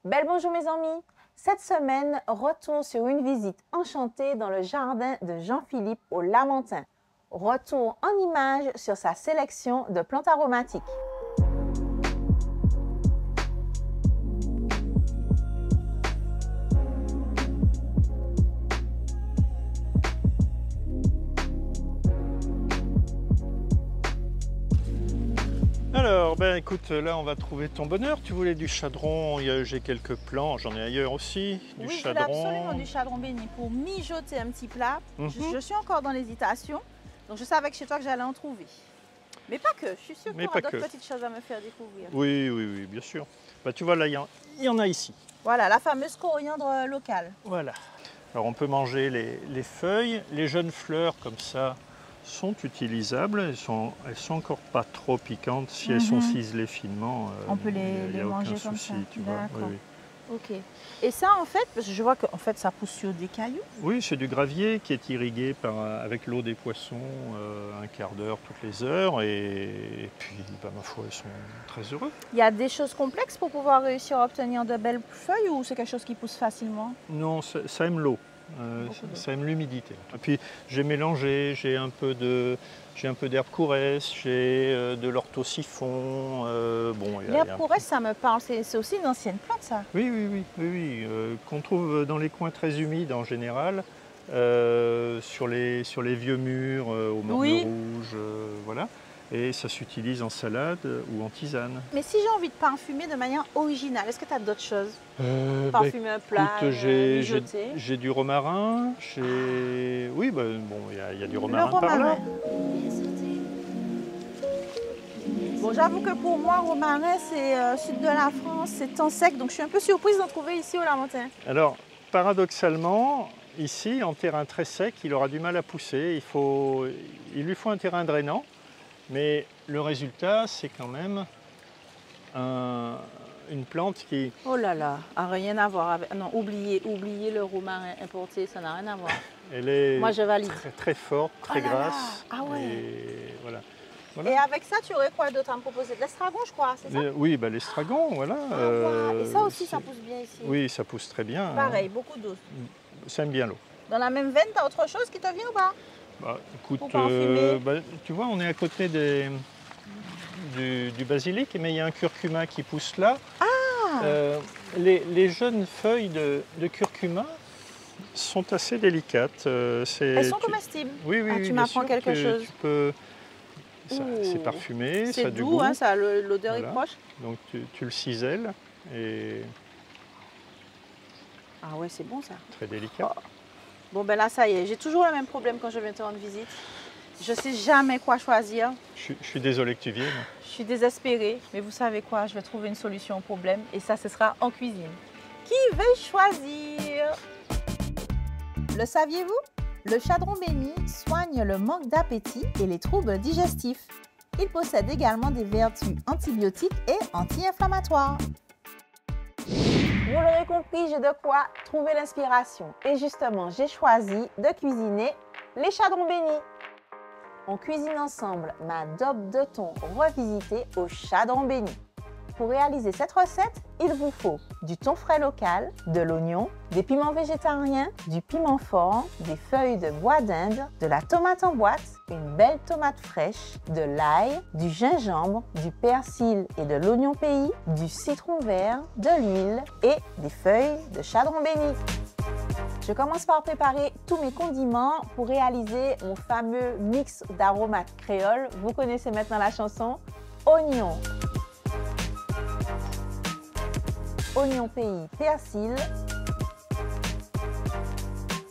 Belle bonjour mes amis. Cette semaine, retour sur une visite enchantée dans le jardin de Jean-Philippe au Lamentin. Retour en images sur sa sélection de plantes aromatiques. Alors, ben écoute, là on va trouver ton bonheur. Tu voulais du chadron, j'ai quelques plants, j'en ai ailleurs aussi. Du Oui, je chadron. voulais absolument du chadron béni pour mijoter un petit plat. Je suis encore dans l'hésitation, donc je savais que chez toi que j'allais en trouver. Mais pas que, je suis sûre qu'il y aura d'autres petites choses à me faire découvrir. Oui, bien sûr. Bah, tu vois, là, il y en a ici. Voilà, la fameuse coriandre locale. Voilà. Alors, on peut manger les feuilles. Les jeunes fleurs, comme ça, sont utilisables. Elles sont encore pas trop piquantes. Si elles sont ciselées finement, on peut les manger aucun comme souci, ça. tu vois. Oui. Ok. Et ça, en fait, parce que je vois qu'en fait, ça pousse sur des cailloux. Oui, c'est du gravier qui est irrigué avec l'eau des poissons un quart d'heure toutes les heures. Et puis, bah, ma foi, ils sont très heureux. Il y a des choses complexes pour pouvoir réussir à obtenir de belles feuilles ou c'est quelque chose qui pousse facilement? Non, ça aime l'eau. Ça aime l'humidité. Et puis j'ai mélangé, j'ai un peu d'herbe couresse, j'ai de l'orthosiphon. L'herbe couresse, ça me parle, c'est aussi une ancienne plante ça? Oui, qu'on trouve dans les coins très humides en général, sur les vieux murs, au morne rouge, voilà. Et ça s'utilise en salade ou en tisane. Mais si j'ai envie de parfumer de manière originale, est-ce que tu as d'autres choses? Parfumer un plat, mijoter. J'ai du romarin, oui, bon, il y a du romarin par là. Bon, j'avoue que pour moi, romarin, c'est sud de la France, c'est temps sec, donc je suis un peu surprise d'en trouver ici au Lamentin. Alors, paradoxalement, ici, en terrain très sec, il aura du mal à pousser. Il lui faut un terrain drainant. Mais le résultat, c'est quand même une plante qui... Oh là là, rien à voir avec... Non, oubliez le romarin importé, ça n'a rien à voir. Elle est Moi, je valide. Très forte, très grasse. Ah ouais. Et voilà. Et avec ça, tu aurais quoi d'autre à me proposer? De l'estragon, je crois, c'est ça? Oui, l'estragon, voilà. Et ça aussi, ça pousse bien ici? Oui, ça pousse très bien. Pareil, beaucoup d'eau. Ça aime bien l'eau. Dans la même veine, tu as autre chose qui te vient ou pas? Bah, écoute, tu vois, on est à côté du basilic, mais il y a un curcuma qui pousse là. Les jeunes feuilles de curcuma sont assez délicates. Elles sont comestibles? Oui, tu m'apprends quelque chose. C'est parfumé, ça a du doux, goût. Hein, l'odeur est proche. Donc tu le cisèles et... Ah ouais, c'est bon ça. Très délicat. Oh. Bon ben là, ça y est, j'ai toujours le même problème quand je viens te rendre visite. Je ne sais jamais quoi choisir. Je suis désolé que tu viennes. Je suis désespérée, mais vous savez quoi, je vais trouver une solution au problème et ça, ce sera en cuisine. Qui veut choisir? Le saviez-vous? Le chadron béni soigne le manque d'appétit et les troubles digestifs. Il possède également des vertus antibiotiques et anti-inflammatoires. Vous l'aurez compris, j'ai de quoi trouver l'inspiration. Et justement, j'ai choisi de cuisiner les chadrons bénis. On cuisine ensemble ma daube de thon revisitée au chadron béni. Pour réaliser cette recette, il vous faut du thon frais local, de l'oignon, des piments végétariens, du piment fort, des feuilles de bois d'Inde, de la tomate en boîte, une belle tomate fraîche, de l'ail, du gingembre, du persil et de l'oignon pays, du citron vert, de l'huile et des feuilles de chadron béni. Je commence par préparer tous mes condiments pour réaliser mon fameux mix d'aromates créoles. Vous connaissez maintenant la chanson. Oignon, oignon pays, persil,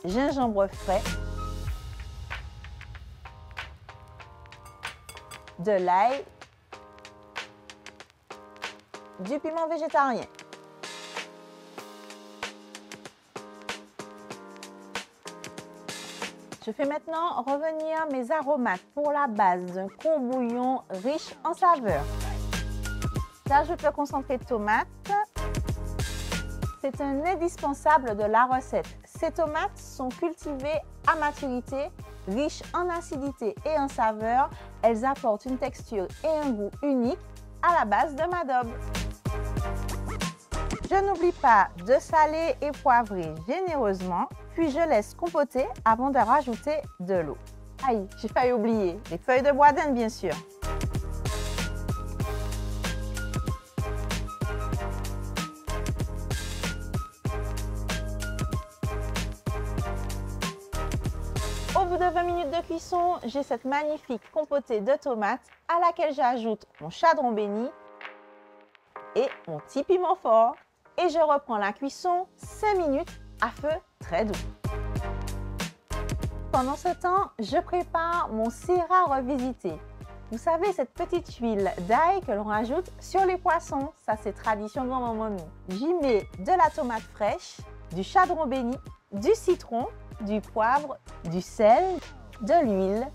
gingembre frais, de l'ail, du piment végétarien. Je fais maintenant revenir mes aromates pour la base d'un courbouillon riche en saveurs. J'ajoute le concentré de tomate. C'est un indispensable de la recette. Ces tomates sont cultivées à maturité, riches en acidité et en saveur. Elles apportent une texture et un goût unique à la base de ma daube. Je n'oublie pas de saler et poivrer généreusement, puis je laisse compoter avant de rajouter de l'eau. Aïe, j'ai failli oublier, les feuilles de bois d'Inde bien sûr. Au bout de 20 minutes de cuisson, j'ai cette magnifique compotée de tomates à laquelle j'ajoute mon chardon béni et mon petit piment fort. Et je reprends la cuisson 5 minutes à feu très doux. Pendant ce temps, je prépare mon sriracha revisité. Vous savez, cette petite huile d'ail que l'on rajoute sur les poissons, ça c'est tradition grand-maman nous. J'y mets de la tomate fraîche, du chardon béni, du citron, du poivre, du sel, de l'huile,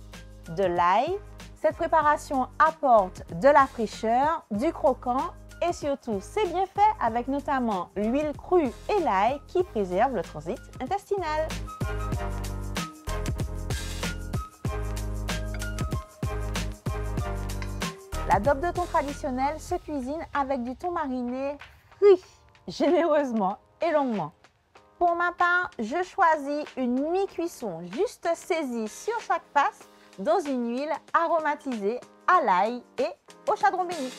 de l'ail. Cette préparation apporte de la fraîcheur, du croquant et surtout c'est bien fait avec notamment l'huile crue et l'ail qui préserve le transit intestinal. La daube de thon traditionnelle se cuisine avec du thon mariné frit, généreusement et longuement. Pour ma part, je choisis une mi-cuisson juste saisie sur chaque face dans une huile aromatisée à l'ail et au chardon béni.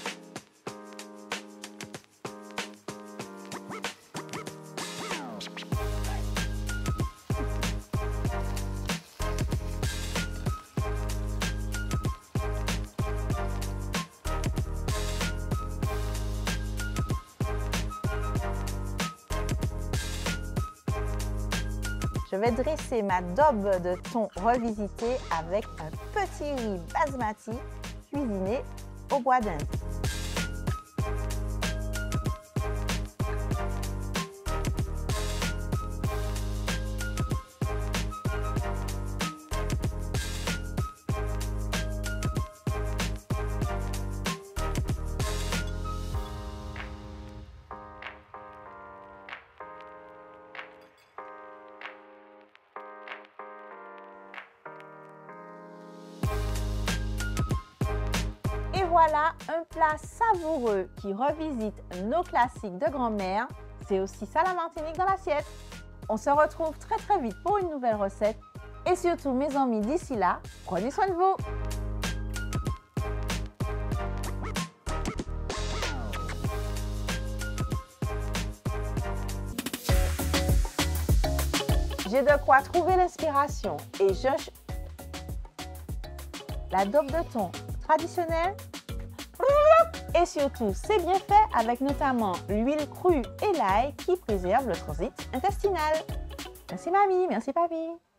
Je vais dresser ma daube de thon revisitée avec un petit riz basmati cuisiné au bois d'Inde. Voilà un plat savoureux qui revisite nos classiques de grand-mère. C'est aussi ça la Martinique dans l'assiette. On se retrouve très vite pour une nouvelle recette. Et surtout mes amis, d'ici là, prenez soin de vous. J'ai de quoi trouver l'inspiration et la daube de thon traditionnelle. Et surtout, c'est bien fait avec notamment l'huile crue et l'ail qui préserve le transit intestinal. Merci mamie, merci papy.